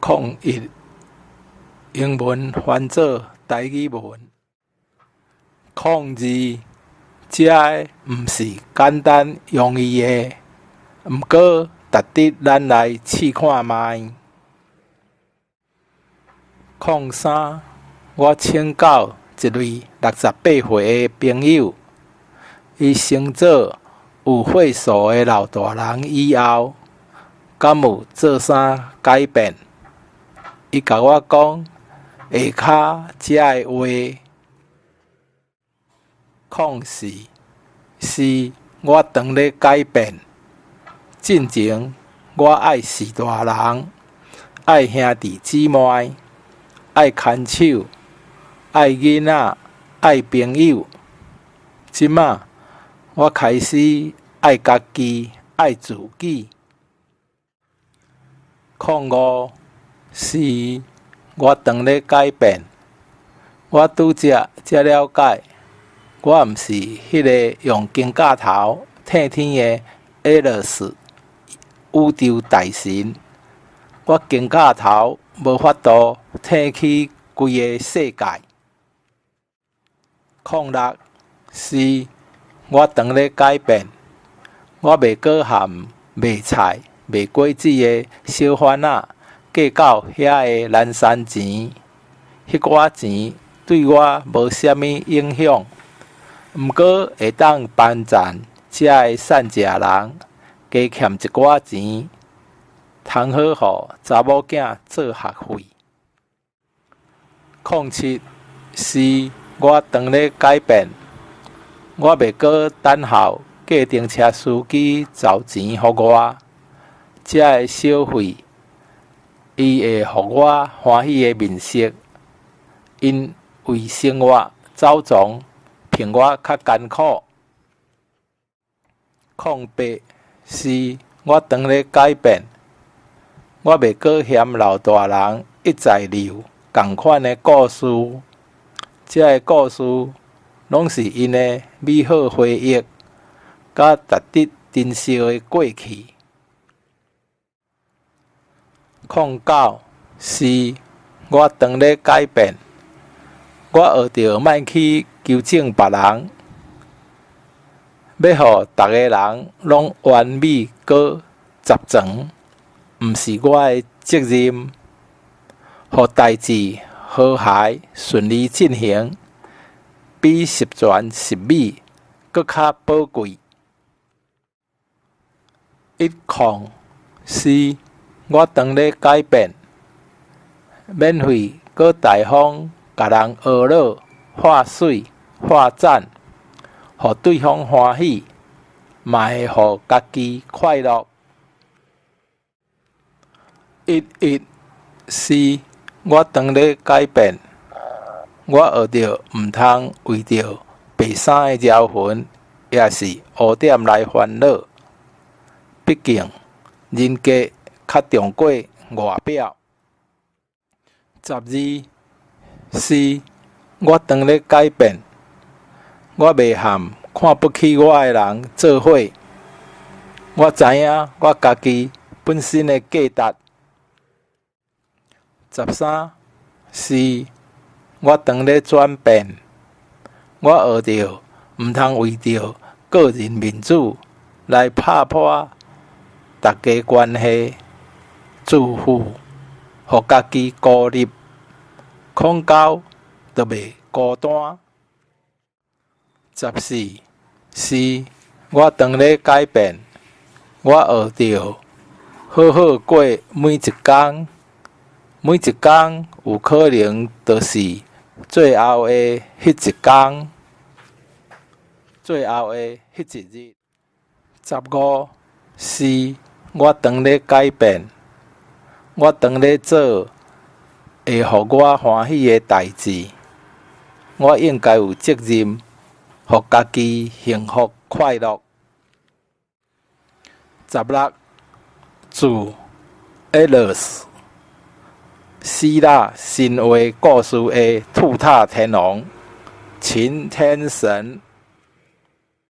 01英文翻做台语文。02这个毋是简单容易的，毋过值得咱来试看卖。03我请教一位68岁的朋友，伊升做有岁数的老大人以后，敢有做啥改变？伊甲我讲，下骹这个话，04是我当咧改变。进前我爱4大人，爱兄弟姊妹，爱牵手，爱囡仔，爱朋友。即马我开始爱家己，爱自己。05是我当咧改变。我拄则才了解，我毋是迄个用金架头替天的 Alice 宇宙大神。我金架头无法度替起规个世界。06是我当咧改变。我袂搁含卖菜、卖果子的小贩仔计较遐个难产钱，迄寡钱对我无啥物影响，毋过会当帮赞遮个善食人，加欠一寡钱，通好互查某囝做学费。07是我当咧改变。我袂搁等候计程车司机找钱互我，遮个小费，伊会互我欢喜的面色，因为生活走总比我较艰苦。08是我当咧改变。我袂搁嫌老大人一再留同款的故事，遮个故事拢是因的美好回忆，甲值得珍惜的过去。09是我当咧改变。我学着莫去纠正别人，要互逐个人拢完美搁十全，毋是我的责任。互代志和谐顺利进行，比十全十美搁较宝贵。10是我当咧改变。免费搁大方甲人学乐、话水、话赞，互对方欢喜，嘛会互家己快乐。11是我当咧改变。我学着毋通为着白衫的惹魂，也是污点来烦恼。毕竟人格较重过外表。12是我当咧改变。我袂和看不起我的人做伙。我知影我家己本身的价值。13是我当咧转变。我学着毋通为着个人面子来拍破大家关系，自负，互家己孤立，恐高就袂孤单。14是我当咧改变。我学着好好过每一天，每一天有可能就是最后的迄一天，最后的迄一日。15是我当咧改变。我当咧做会互我欢喜的代志，我应该有责任，互家己幸福快乐。16自 Alice 希腊神话故事的兔塔天王，擎天神。